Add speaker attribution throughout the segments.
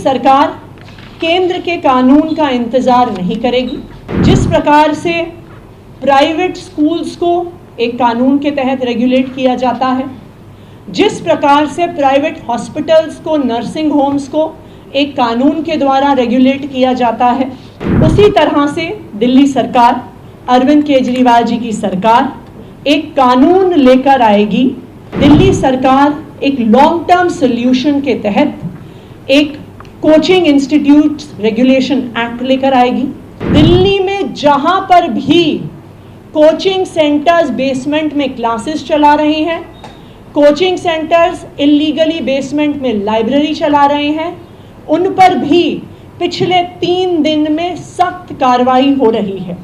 Speaker 1: सरकार केंद्र के कानून का इंतज़ार नहीं करेगी। जिस प्रकार से प्राइवेट स्कूल्स को एक कानून के तहत रेगुलेट किया जाता है, जिस प्रकार से प्राइवेट हॉस्पिटल्स को, नर्सिंग होम्स को एक कानून के द्वारा रेगुलेट किया जाता है, उसी तरह से दिल्ली सरकार, अरविंद केजरीवाल जी की सरकार एक कानून लेकर आएगी। दिल्ली सरकार एक लॉन्ग टर्म सोल्यूशन के तहत एक कोचिंग इंस्टीट्यूट रेगुलेशन एक्ट लेकर आएगी। दिल्ली में जहां पर भी कोचिंग सेंटर्स बेसमेंट में क्लासेस चला रहे हैं, कोचिंग सेंटर्स इलीगली बेसमेंट में लाइब्रेरी चला रहे हैं, उन पर भी पिछले 3 दिन में सख्त कार्रवाई हो रही है।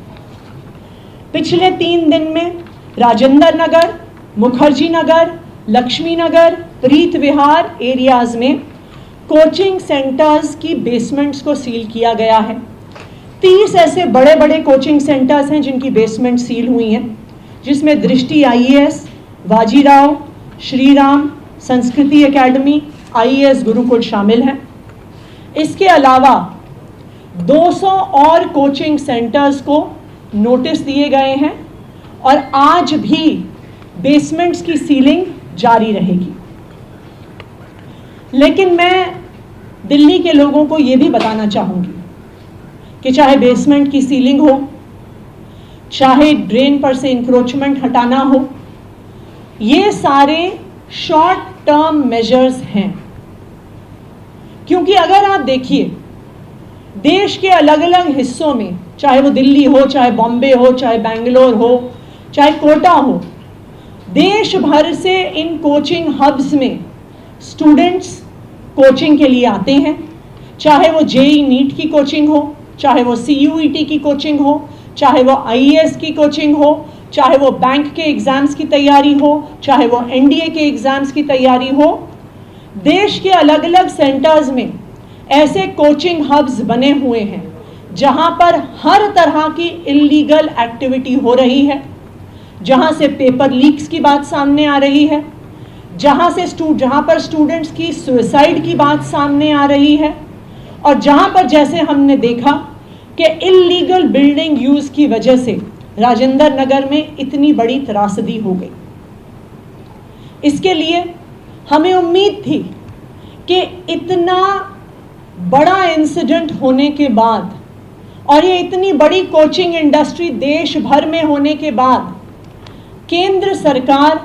Speaker 1: पिछले 3 दिन में राजेंद्र नगर, मुखर्जी नगर, लक्ष्मी नगर, प्रीत विहार एरियाज में कोचिंग सेंटर्स की बेसमेंट्स को सील किया गया है। 30 ऐसे बड़े बड़े कोचिंग सेंटर्स हैं जिनकी बेसमेंट सील हुई हैं, जिसमें दृष्टि IAS, बाजीराव, श्रीराम, संस्कृति एकेडमी, IAS गुरुकुल शामिल हैं। इसके अलावा 200 और कोचिंग सेंटर्स को नोटिस दिए गए हैं और आज भी बेसमेंट्स की सीलिंग जारी रहेगी। लेकिन मैं दिल्ली के लोगों को ये भी बताना चाहूँगी कि चाहे बेसमेंट की सीलिंग हो, चाहे ड्रेन पर से इंक्रोचमेंट हटाना हो, ये सारे शॉर्ट टर्म मेजर्स हैं। क्योंकि अगर आप देखिए, देश के अलग अलग हिस्सों में, चाहे वो दिल्ली हो, चाहे बॉम्बे हो, चाहे बेंगलोर हो, चाहे कोटा हो, देश भर से इन कोचिंग हब्स में स्टूडेंट्स कोचिंग के लिए आते हैं। चाहे वो JEE नीट की कोचिंग हो, चाहे वो CUET की कोचिंग हो, चाहे वो IAS की कोचिंग हो, चाहे वो बैंक के एग्ज़ाम्स की तैयारी हो, चाहे वो NDA के एग्ज़ाम्स की तैयारी हो। देश के अलग अलग सेंटर्स में ऐसे कोचिंग हब्स बने हुए हैं जहां पर हर तरह की इल्लीगल एक्टिविटी हो रही है, जहां से पेपर लीक्स की बात सामने आ रही है, जहां पर स्टूडेंट्स की सुसाइड की बात सामने आ रही है, और जहां पर जैसे हमने देखा कि इल्लीगल बिल्डिंग यूज़ की वजह से राजेंद्र नगर में इतनी बड़ी त्रासदी हो गई। इसके लिए हमें उम्मीद थी कि इतना बड़ा इंसिडेंट होने के बाद और ये इतनी बड़ी कोचिंग इंडस्ट्री देश भर में होने के बाद केंद्र सरकार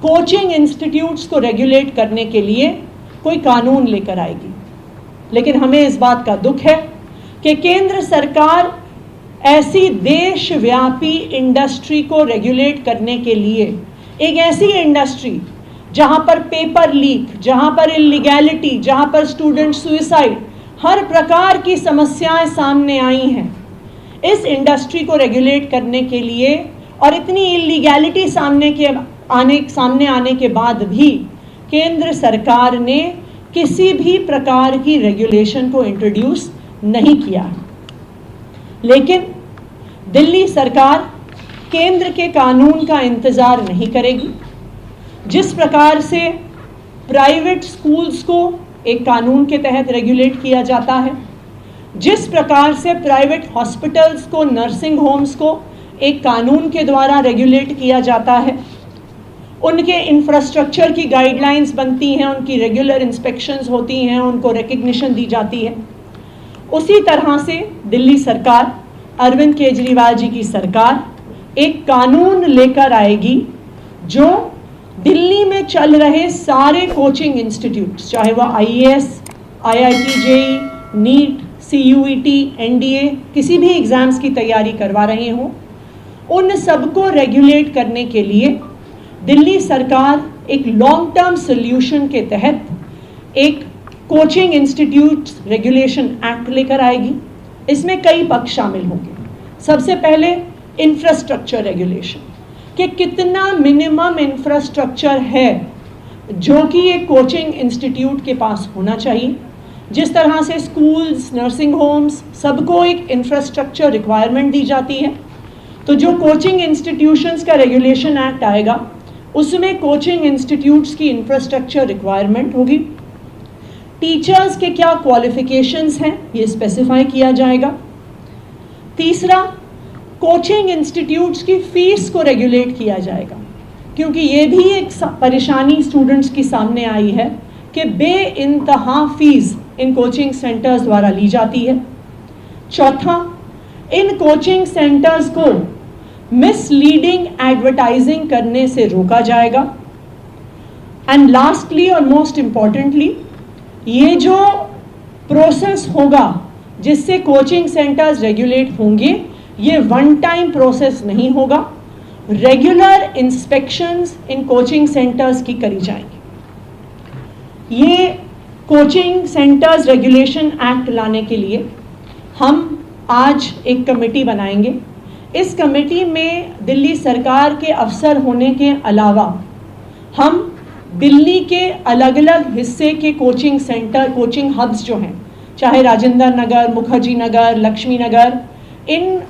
Speaker 1: कोचिंग इंस्टीट्यूट्स को रेगुलेट करने के लिए कोई कानून लेकर आएगी। लेकिन हमें इस बात का दुख है कि केंद्र सरकार ऐसी देशव्यापी इंडस्ट्री को रेगुलेट करने के लिए, एक ऐसी इंडस्ट्री जहां पर पेपर लीक, जहां पर इलीगैलिटी, जहां पर स्टूडेंट सुसाइड, हर प्रकार की समस्याएं सामने आई हैं, इस इंडस्ट्री को रेगुलेट करने के लिए और इतनी इलीगैलिटी सामने आने के बाद भी केंद्र सरकार ने किसी भी प्रकार की रेगुलेशन को इंट्रोड्यूस नहीं किया। लेकिन दिल्ली सरकार केंद्र के कानून का इंतज़ार नहीं करेगी। जिस प्रकार से प्राइवेट स्कूल्स को एक कानून के तहत रेगुलेट किया जाता है, जिस प्रकार से प्राइवेट हॉस्पिटल्स को, नर्सिंग होम्स को एक कानून के द्वारा रेगुलेट किया जाता है, उनके इंफ्रास्ट्रक्चर की गाइडलाइंस बनती हैं, उनकी रेगुलर इंस्पेक्शंस होती हैं, उनको रिकग्निशन दी जाती है, उसी तरह से दिल्ली सरकार, अरविंद केजरीवाल जी की सरकार एक कानून लेकर आएगी जो दिल्ली में चल रहे सारे कोचिंग इंस्टीट्यूट्स, चाहे वो IAS, IIT JEE, NEET, CUET, NDA, किसी भी एग्ज़ाम्स की तैयारी करवा रहे हों, उन सबको रेगुलेट करने के लिए दिल्ली सरकार एक लॉन्ग टर्म सोल्यूशन के तहत एक कोचिंग इंस्टीट्यूट रेगुलेशन एक्ट लेकर आएगी। इसमें कई पक्ष शामिल होंगे। सबसे पहले इंफ्रास्ट्रक्चर रेगुलेशन, कि कितना मिनिमम इंफ्रास्ट्रक्चर है जो कि एक कोचिंग इंस्टीट्यूट के पास होना चाहिए। जिस तरह से स्कूल्स, नर्सिंग होम्स, सबको एक इंफ्रास्ट्रक्चर रिक्वायरमेंट दी जाती है, तो जो कोचिंग इंस्टीट्यूशंस का रेगुलेशन एक्ट आएगा उसमें कोचिंग इंस्टीट्यूट्स की इंफ्रास्ट्रक्चर रिक्वायरमेंट होगी। टीचर्स के क्या क्वालिफिकेशंस हैं ये स्पेसिफाई किया जाएगा। तीसरा, कोचिंग इंस्टीट्यूट्स की फीस को रेगुलेट किया जाएगा, क्योंकि ये भी एक परेशानी स्टूडेंट्स की सामने आई है कि बेइंतहा फीस इन कोचिंग सेंटर्स द्वारा ली जाती है। चौथा, इन कोचिंग सेंटर्स को मिसलीडिंग एडवर्टाइजिंग करने से रोका जाएगा। एंड लास्टली और मोस्ट इम्पॉर्टेंटली, ये जो प्रोसेस होगा जिससे कोचिंग सेंटर्स रेगुलेट होंगे, ये वन टाइम प्रोसेस नहीं होगा, regular inspections in coaching centres की करी जाएंगी। ये कोचिंग सेंटर्स रेगुलेशन एक्ट लाने के लिए हम आज एक कमेटी बनाएंगे। इस कमेटी में दिल्ली सरकार के अफसर होने के अलावा हम दिल्ली के अलग अलग हिस्से के कोचिंग सेंटर, कोचिंग हब्स जो हैं, चाहे राजेंद्र नगर, मुखर्जी नगर, लक्ष्मी नगर, इन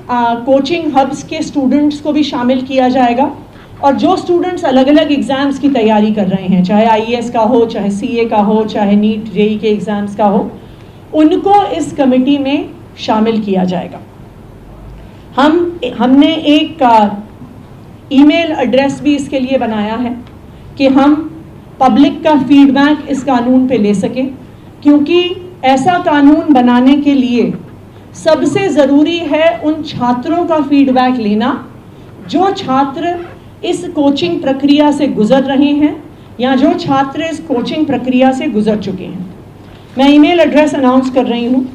Speaker 1: कोचिंग हब्स के स्टूडेंट्स को भी शामिल किया जाएगा। और जो स्टूडेंट्स अलग अलग एग्ज़ाम्स की तैयारी कर रहे हैं, चाहे IAS का हो, चाहे CA का हो, चाहे नीट JEE के एग्ज़ाम्स का हो, उनको इस कमेटी में शामिल किया जाएगा। हमने एक ईमेल एड्रेस भी इसके लिए बनाया है कि हम पब्लिक का फीडबैक इस कानून पे ले सकें, क्योंकि ऐसा कानून बनाने के लिए सबसे ज़रूरी है उन छात्रों का फीडबैक लेना जो छात्र इस कोचिंग प्रक्रिया से गुजर रहे हैं या जो छात्र इस कोचिंग प्रक्रिया से गुजर चुके हैं। मैं ईमेल एड्रेस अनाउंस कर रही हूँ,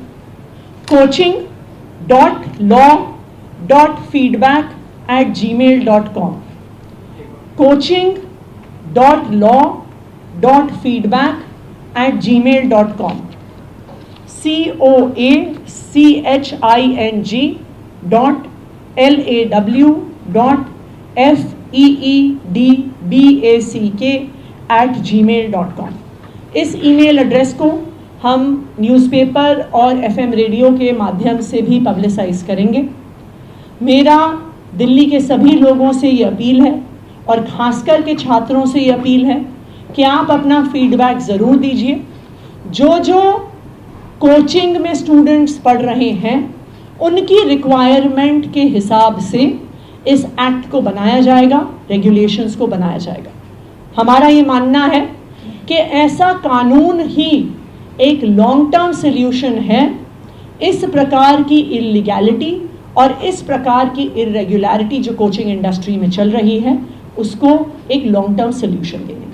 Speaker 1: coaching.law.feedback@gmail.com, coaching.law.feedback@gmail.com, coaching.law.feedback@gmail.com। इस ईमेल एड्रेस को हम न्यूज़पेपर और FM रेडियो के माध्यम से भी पब्लिसाइज करेंगे। मेरा दिल्ली के सभी लोगों से ये अपील है और ख़ासकर के छात्रों से ये अपील है कि आप अपना फीडबैक ज़रूर दीजिए। जो कोचिंग में स्टूडेंट्स पढ़ रहे हैं उनकी रिक्वायरमेंट के हिसाब से इस एक्ट को बनाया जाएगा, रेगुलेशंस को बनाया जाएगा। हमारा ये मानना है कि ऐसा कानून ही एक लॉन्ग टर्म सल्यूशन है इस प्रकार की इलीगैलिटी और इस प्रकार की इरेगुलरिटी जो कोचिंग इंडस्ट्री में चल रही है, उसको एक लॉन्ग टर्म सल्यूशन देने।